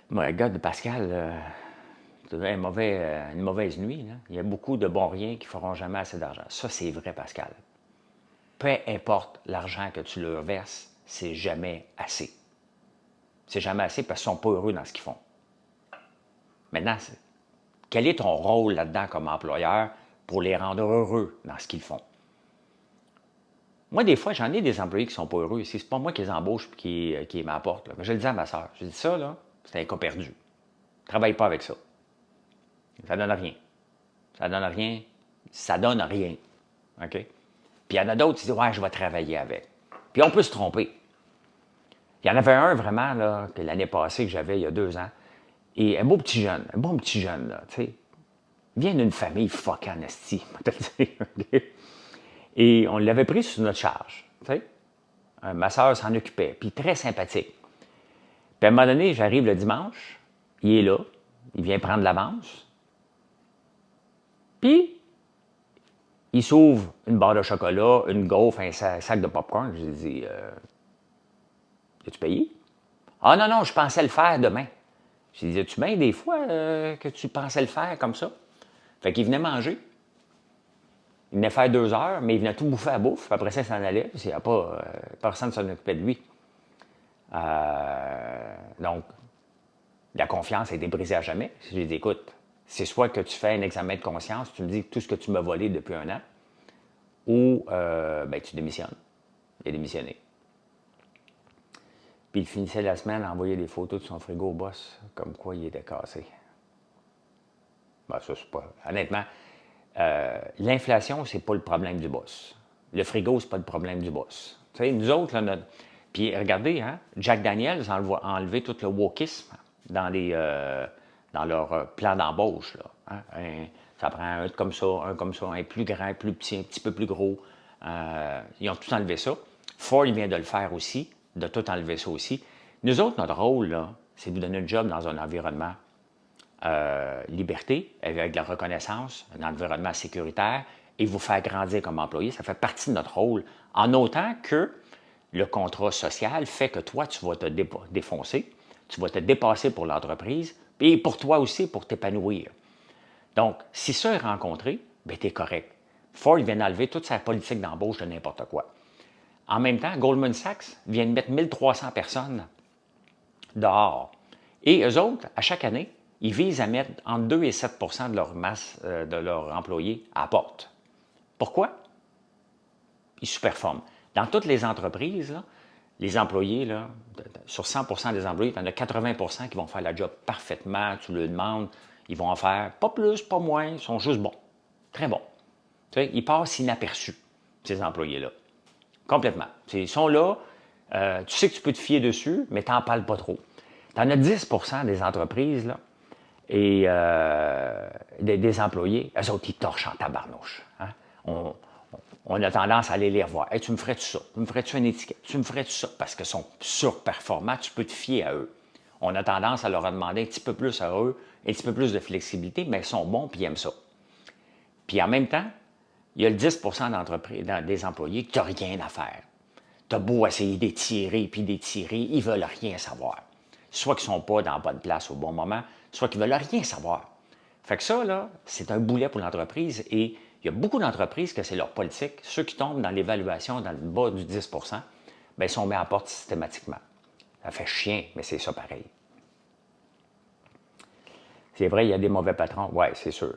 Moi, regarde, Pascal, tu as une mauvaise nuit. Là. Il y a beaucoup de bons riens qui ne feront jamais assez d'argent. Ça, c'est vrai, Pascal. Peu importe l'argent que tu leur verses, c'est jamais assez. C'est jamais assez parce qu'ils ne sont pas heureux dans ce qu'ils font. Maintenant, quel est ton rôle là-dedans comme employeur pour les rendre heureux dans ce qu'ils font? Moi, des fois, j'en ai des employés qui ne sont pas heureux. C'est pas moi qui les embauche et qui m'apportent. Je le dis à ma soeur. Je dis ça, là, c'est un cas perdu. Travaille pas avec ça. Ça donne rien. Ça donne rien. Ça donne rien. OK? Puis il y en a d'autres qui disent, ouais, je vais travailler avec. Puis on peut se tromper. Il y en avait un vraiment, là, que l'année passée, que j'avais il y a 2 ans. Et un beau petit jeune, un bon petit jeune, là, tu sais. Il vient d'une famille fuck en esti, Et on l'avait pris sous notre charge, tu sais. Ma soeur s'en occupait, puis très sympathique. Puis à un moment donné, j'arrive le dimanche, il est là, il vient prendre l'avance. Puis, il s'ouvre une barre de chocolat, une gaufre, un sac de popcorn. J'ai dit, as-tu payé? Ah non, non, je pensais le faire demain. J'ai dit, as-tu bien des fois que tu pensais le faire comme ça? Fait qu'il venait manger. Il venait faire 2 heures, mais il venait tout bouffer à bouffe. Après ça, il s'en allait. Il n'y a pas, personne ne s'en occupait de lui. Donc, la confiance a été brisée à jamais. J'ai dit, écoute, c'est soit que tu fais un examen de conscience, tu me dis tout ce que tu m'as volé depuis 1 an, ou ben, tu démissionnes. Il a démissionné. Puis il finissait la semaine à envoyer des photos de son frigo au boss, comme quoi il était cassé. Ben, ça, c'est pas. Honnêtement, l'inflation, c'est pas le problème du boss. Le frigo, c'est pas le problème du boss. Tu sais, nous autres, là, puis regardez, hein, Jack Daniels a enlevé tout le wokisme dans leur plan d'embauche. Là, hein. Ça prend un comme ça, un plus grand, un plus petit, un petit peu plus gros. Ils ont tout enlevé ça. Ford vient de le faire aussi, de tout enlever ça aussi. Nous autres, notre rôle, là, c'est de vous donner un job dans un environnement liberté, avec de la reconnaissance, un environnement sécuritaire, et vous faire grandir comme employé. Ça fait partie de notre rôle, en autant que le contrat social fait que toi, tu vas te défoncer, tu vas te dépasser pour l'entreprise, et pour toi aussi, pour t'épanouir. Donc, si ça est rencontré, bien, tu es correct. Ford vient d'enlever toute sa politique d'embauche de n'importe quoi. En même temps, Goldman Sachs vient de mettre 1300 personnes dehors. Et eux autres, à chaque année, ils visent à mettre entre 2 et 7 de leur masse de leurs employés à la porte. Pourquoi? Ils sous-performent. Dans toutes les entreprises, là, les employés, là, sur 100 des employés, il y en a 80 qui vont faire la job parfaitement. Tu leur demandes, ils vont en faire pas plus, pas moins, ils sont juste bons. Très bons. Tu sais, ils passent inaperçus, ces employés-là. Complètement. Ils sont là, tu sais que tu peux te fier dessus, mais tu n'en parles pas trop. Tu en as 10 des entreprises, là, et des employés, eux autres, ils torchent en tabarnouche. Hein? On a tendance à aller les revoir. Hey, tu me ferais-tu ça? Tu me ferais-tu une étiquette? Tu me ferais-tu ça? Parce qu'ils sont surperformants, tu peux te fier à eux. On a tendance à leur demander un petit peu plus à eux, un petit peu plus de flexibilité, mais ils sont bons et ils aiment ça. Puis en même temps, il y a le 10 des employés qui n'ont rien à faire. Tu as beau essayer d'étirer puis d'étirer, ils ne veulent rien savoir. Soit qu'ils ne sont pas dans la bonne place au bon moment, soit qu'ils ne veulent rien savoir. Fait que ça, là, c'est un boulet pour l'entreprise et il y a beaucoup d'entreprises que c'est leur politique. Ceux qui tombent dans l'évaluation dans le bas du 10 bien, ils sont mis à la porte systématiquement. Ça fait chien, mais c'est ça pareil. C'est vrai, il y a des mauvais patrons. Oui, c'est sûr.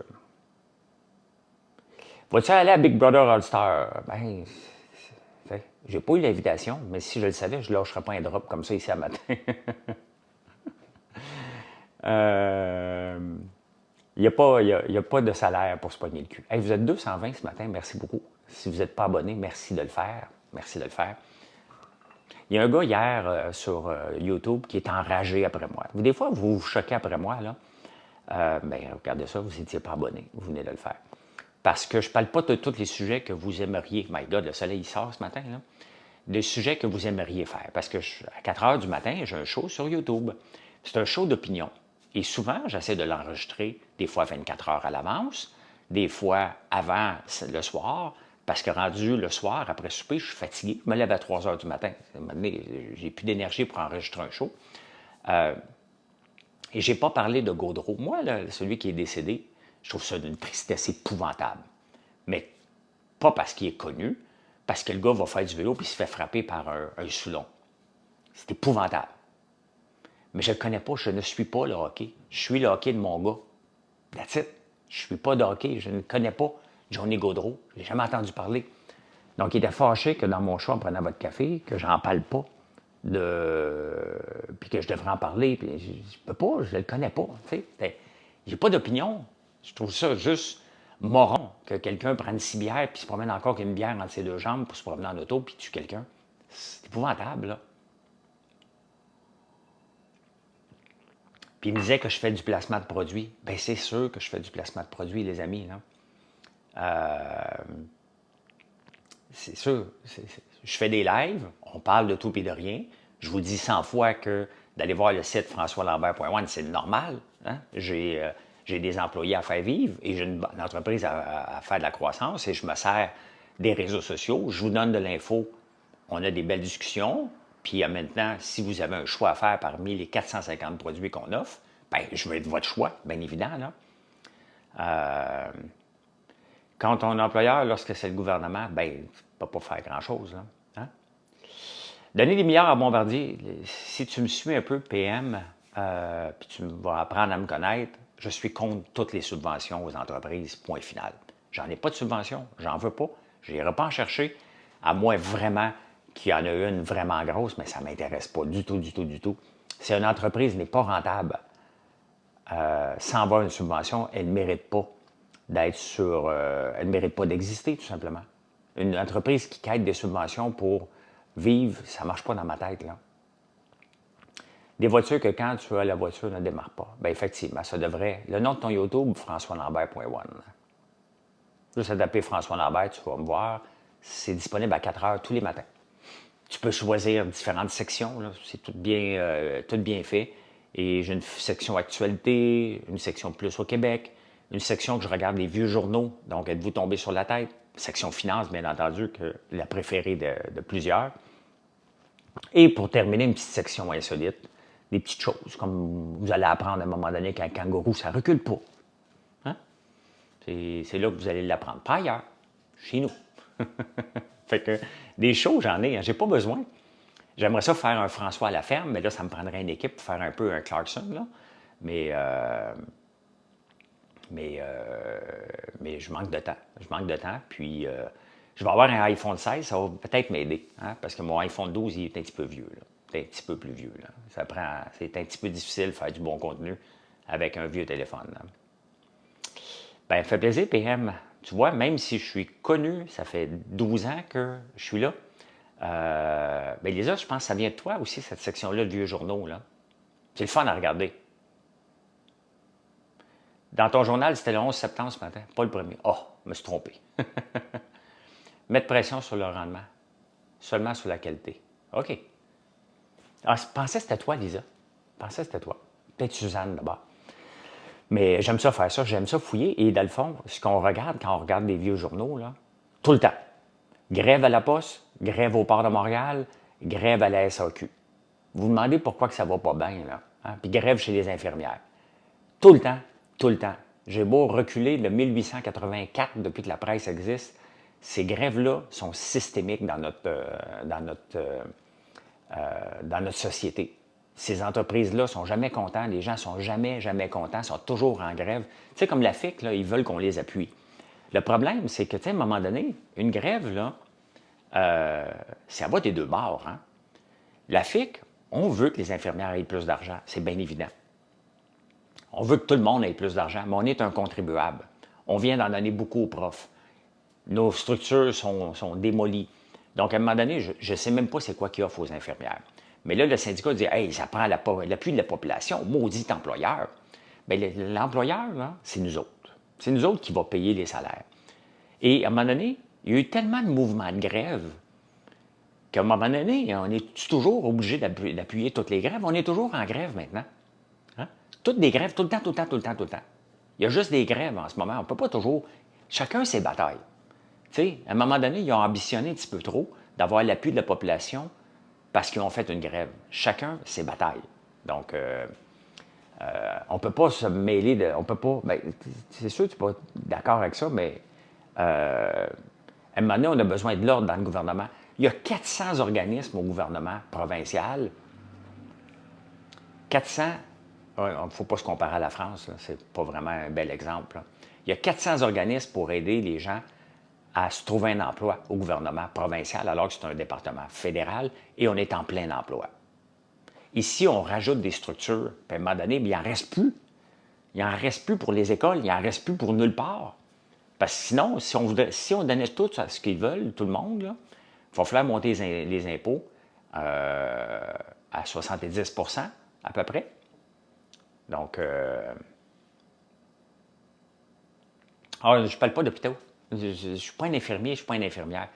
Vas-tu aller à Big Brother All-Star? Ben, j'ai pas eu l'invitation, mais si je le savais, je ne lâcherais pas un drop comme ça ici à matin. Il n'y a pas de salaire pour se pogner le cul. Hey, vous êtes 220 ce matin, merci beaucoup. Si vous n'êtes pas abonné, merci de le faire. Merci de le faire. Il y a un gars hier sur YouTube qui est enragé après moi. Des fois, vous vous choquez après moi, là. Bien, regardez ça, vous n'étiez pas abonné. Vous venez de le faire. Parce que je ne parle pas de tous les sujets que vous aimeriez. My God, le soleil il sort ce matin, là. Des sujets que vous aimeriez faire. Parce que à 4 heures du matin, j'ai un show sur YouTube. C'est un show d'opinion. Et souvent, j'essaie de l'enregistrer des fois 24 heures à l'avance, des fois avant le soir, parce que rendu le soir, après souper, je suis fatigué. Je me lève à 3 heures du matin. J'ai plus d'énergie pour enregistrer un show. Et je n'ai pas parlé de Gaudreau. Moi, là, celui qui est décédé, je trouve ça d'une tristesse épouvantable. Mais pas parce qu'il est connu, parce que le gars va faire du vélo puis il se fait frapper par un Soulon. C'est épouvantable. mais je ne le connais pas, je ne suis pas le hockey. Je suis le hockey de mon gars. That's it. Je ne suis pas de hockey, je ne connais pas Johnny Gaudreau, je n'ai jamais entendu parler. Donc, il était fâché que dans mon choix, en prenant votre café, que j'en parle pas, puis que je devrais en parler, puis je peux pas, je le connais pas. J'ai pas d'opinion. Je trouve ça juste moron que quelqu'un prenne 6 bières puis se promène encore qu'une bière entre ses deux jambes pour se promener en auto puis tue quelqu'un. C'est épouvantable, là. Puis il me disait que je fais du placement de produits. Bien, c'est sûr que je fais du placement de produits, les amis, là. C'est sûr. Je fais des lives, on parle de tout et de rien. Je vous dis 100 fois que d'aller voir le site françoislambert.one, c'est normal. Hein? J'ai des employés à faire vivre et j'ai une entreprise à faire de la croissance et je me sers des réseaux sociaux. Je vous donne de l'info. On a des belles discussions. Puis maintenant, si vous avez un choix à faire parmi les 450 produits qu'on offre, bien, je vais être votre choix, bien évident. Là. Quand ton employeur, lorsque c'est le gouvernement, bien, tu ne peux pas faire grand-chose. Là. Hein? Donner des milliards à Bombardier, si tu me suis un peu, PM, puis tu vas apprendre à me connaître, je suis contre toutes les subventions aux entreprises, point final. J'en ai pas de subvention, j'en veux pas, je n'irai pas en chercher, à moins vraiment qu'il y en a une vraiment grosse, mais ça ne m'intéresse pas du tout, du tout, du tout. Si une entreprise n'est pas rentable sans avoir une subvention, elle ne mérite pas d'être sur... elle ne mérite pas d'exister, tout simplement. Une entreprise qui quête des subventions pour vivre, ça ne marche pas dans ma tête, là. Des voitures que quand tu as la voiture ne démarre pas. Bien, effectivement, ça devrait... Le nom de ton YouTube, françoislambert.one. Juste à taper François Lambert, tu vas me voir. C'est disponible à 4 heures tous les matins. Tu peux choisir différentes sections, là. C'est tout bien fait. Et j'ai une section actualité, une section plus au Québec, une section que je regarde les vieux journaux, donc êtes-vous tombé sur la tête? Section finance, bien entendu, que la préférée de plusieurs. Et pour terminer, une petite section insolite, des petites choses, comme vous allez apprendre à un moment donné qu'un kangourou, ça recule pas. Hein? C'est là que vous allez l'apprendre. Pas ailleurs, chez nous. Fait que des shows, j'en ai. Hein. J'ai pas besoin. J'aimerais ça faire un François à la ferme, mais là, ça me prendrait une équipe pour faire un peu un Clarkson. Là. Mais je manque de temps. Je manque de temps. Puis, je vais avoir un iPhone 16, ça va peut-être m'aider. Hein, parce que mon iPhone 12, il est un petit peu vieux. Là. C'est un petit peu plus vieux. Là. C'est un petit peu difficile de faire du bon contenu avec un vieux téléphone. Là. Bien, ça fait plaisir, PM. Tu vois, même si je suis connu, ça fait 12 ans que je suis là. Bien, Lisa, je pense que ça vient de toi aussi, cette section-là de vieux journaux. Là. C'est le fun à regarder. Dans ton journal, c'était le 11 septembre ce matin, pas le premier. Oh, je me suis trompé. Mettre pression sur le rendement, seulement sur la qualité. OK. Ah, je pensais que c'était toi, Lisa. Je pensais que c'était toi. Peut-être Suzanne, d'abord. Mais j'aime ça faire ça, j'aime ça fouiller. Et dans le fond, ce qu'on regarde quand on regarde des vieux journaux, là, tout le temps. Grève à la Poste, grève au Port de Montréal, grève à la SAQ. Vous vous demandez pourquoi que ça va pas bien, là. Hein? Puis grève chez les infirmières. Tout le temps, tout le temps. J'ai beau reculer de 1884, depuis que la presse existe, ces grèves-là sont systémiques dans notre société. Ces entreprises-là sont jamais contents, les gens sont jamais contents, sont toujours en grève. Tu sais, comme la FIC, là, ils veulent qu'on les appuie. Le problème, c'est que, tu sais, à un moment donné, une grève, là, ça va des deux bords. Hein? La FIC, on veut que les infirmières aient plus d'argent, c'est bien évident. On veut que tout le monde ait plus d'argent, mais on est un contribuable. On vient d'en donner beaucoup aux profs. Nos structures sont démolies. Donc, à un moment donné, je ne sais même pas c'est quoi qu'ils offrent aux infirmières. Mais là, le syndicat dit « Hey, ça prend l'appui de la population, maudit employeur. » Bien, l'employeur, là, c'est nous autres. C'est nous autres qui va payer les salaires. Et à un moment donné, il y a eu tellement de mouvements de grève qu'à un moment donné, on est toujours obligé d'appuyer toutes les grèves. On est toujours en grève maintenant. Hein? Toutes des grèves, tout le temps, tout le temps, tout le temps, tout le temps. Il y a juste des grèves en ce moment. On ne peut pas toujours... Chacun ses batailles. Tu sais, à un moment donné, ils ont ambitionné un petit peu trop d'avoir l'appui de la population parce qu'ils ont fait une grève. Chacun ses batailles. Donc, on ne peut pas se mêler de... On peut pas... Bien, c'est sûr que tu n'es pas d'accord avec ça, mais à un moment donné, on a besoin de l'ordre dans le gouvernement. Il y a 400 organismes au gouvernement provincial. 400, il ne faut pas se comparer à la France, ce n'est pas vraiment un bel exemple. Là. Il y a 400 organismes pour aider les gens à se trouver un emploi au gouvernement provincial, alors que c'est un département fédéral et on est en plein emploi. Ici, on rajoute des structures, puis à un moment donné, il n'en reste plus. Il n'en reste plus pour les écoles, il n'en reste plus pour nulle part. Parce que sinon, si on donnait tout à ce qu'ils veulent, tout le monde, là, il va falloir monter les impôts à 70 % à peu près. Donc, je ne parle pas d'hôpitaux. Je ne suis pas un infirmier, je ne suis pas une infirmière.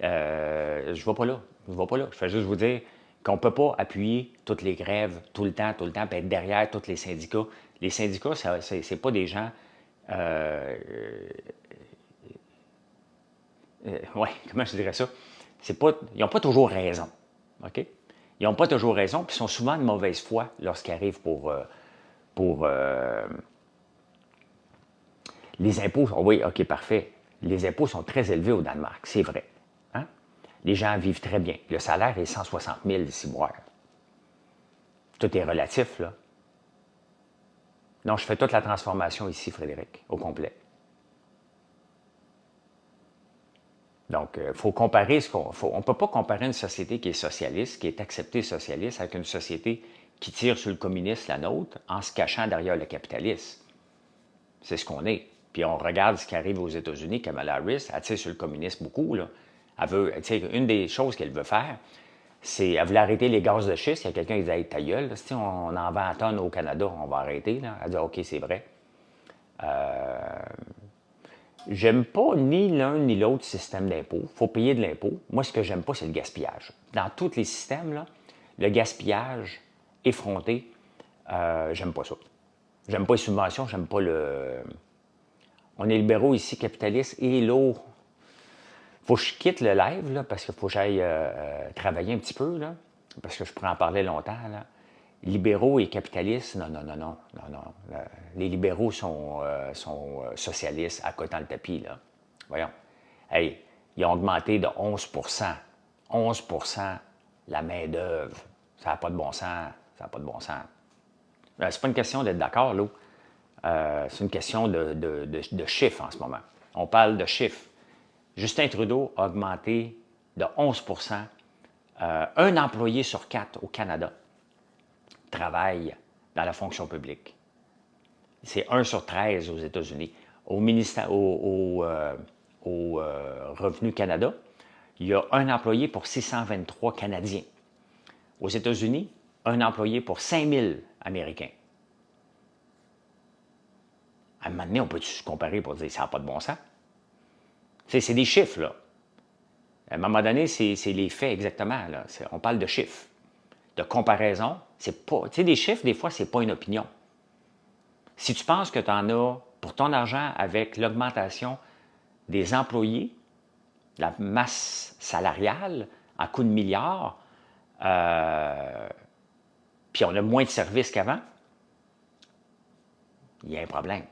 Je ne vais pas là. Je ne vais pas là. Je fais juste vous dire qu'on ne peut pas appuyer toutes les grèves tout le temps, puis être derrière tous les syndicats. Les syndicats, ce n'est pas des gens... oui, comment je dirais ça? Ils n'ont pas toujours raison. OK? Ils n'ont pas toujours raison, puis ils sont souvent de mauvaise foi lorsqu'ils arrivent pour les impôts. Oh oui, OK, parfait. Les impôts sont très élevés au Danemark, c'est vrai. Hein? Les gens vivent très bien. Le salaire est 160 000 ici, mois. Tout est relatif, là. Non, je fais toute la transformation ici, Frédéric, au complet. Donc, il faut comparer on ne peut pas comparer une société qui est socialiste, qui est acceptée socialiste, avec une société qui tire sur le communisme, la nôtre, en se cachant derrière le capitalisme. C'est ce qu'on est. Puis on regarde ce qui arrive aux États-Unis, Kamala Harris, elle tire sur le communisme beaucoup. Là. Une des choses qu'elle veut faire, c'est elle voulait arrêter les gaz de schiste. Il y a quelqu'un qui dit hey, ta gueule, là, si on en vend à tonnes au Canada, on va arrêter. Là. Elle dit OK, c'est vrai. J'aime pas ni l'un ni l'autre système d'impôt. Il faut payer de l'impôt. Moi, ce que j'aime pas, c'est le gaspillage. Dans tous les systèmes, là, le gaspillage effronté, j'aime pas ça. J'aime pas les subventions, j'aime pas le... On est libéraux ici, capitalistes, et lourd. Faut que je quitte le live, là, parce qu'il faut que j'aille travailler un petit peu, là, parce que je pourrais en parler longtemps, là. Libéraux et capitalistes, non. Les libéraux sont socialistes à côté dans le tapis, là. Voyons. Hey, ils ont augmenté de 11 11 la main-d'œuvre. Ça n'a pas de bon sens. Ça n'a pas de bon sens. C'est pas une question d'être d'accord, là. C'est une question de chiffres en ce moment. On parle de chiffres. Justin Trudeau a augmenté de 11 un employé sur 4 au Canada travaille dans la fonction publique. C'est 1 sur 13 aux États-Unis. Au Revenu Canada, il y a un employé pour 623 Canadiens. Aux États-Unis, un employé pour 5000 Américains. À un moment donné, on peut se comparer pour dire ça n'a pas de bon sens. C'est des chiffres, là. À un moment donné, c'est les faits exactement. Là. On parle de chiffres. De comparaison, c'est pas... Tu sais, des chiffres, des fois, c'est pas une opinion. Si tu penses que tu en as pour ton argent avec l'augmentation des employés, la masse salariale en coût de milliards, puis on a moins de services qu'avant, il y a un problème.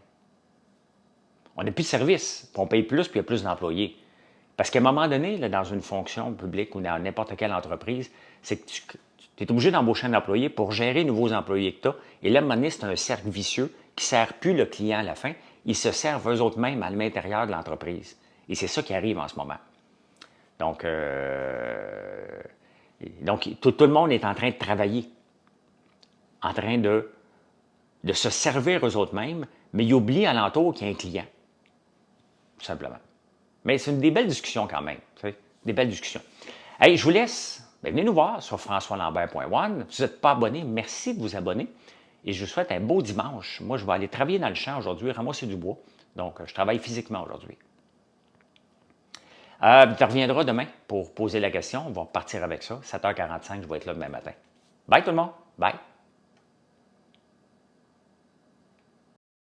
On n'a plus de services, puis on paye plus, puis il y a plus d'employés. Parce qu'à un moment donné, là, dans une fonction publique ou dans n'importe quelle entreprise, c'est que tu es obligé d'embaucher un employé pour gérer les nouveaux employés que tu as. Et là, à un moment donné, c'est un cercle vicieux qui ne sert plus le client à la fin. Ils se servent eux-mêmes à l'intérieur de l'entreprise. Et c'est ça qui arrive en ce moment. Donc tout le monde est en train de travailler, en train de se servir eux-mêmes, mais ils oublient alentour qu'il y a un client. Tout simplement. Mais c'est des belles discussions quand même. Tu sais, des belles discussions. Hey, je vous laisse. Bien, venez nous voir sur françoislambert.one. Si vous n'êtes pas abonné, merci de vous abonner. Et je vous souhaite un beau dimanche. Moi, je vais aller travailler dans le champ aujourd'hui, ramasser du bois. Donc, je travaille physiquement aujourd'hui. Tu reviendras demain pour poser la question. On va repartir avec ça. 7h45, je vais être là demain matin. Bye tout le monde. Bye.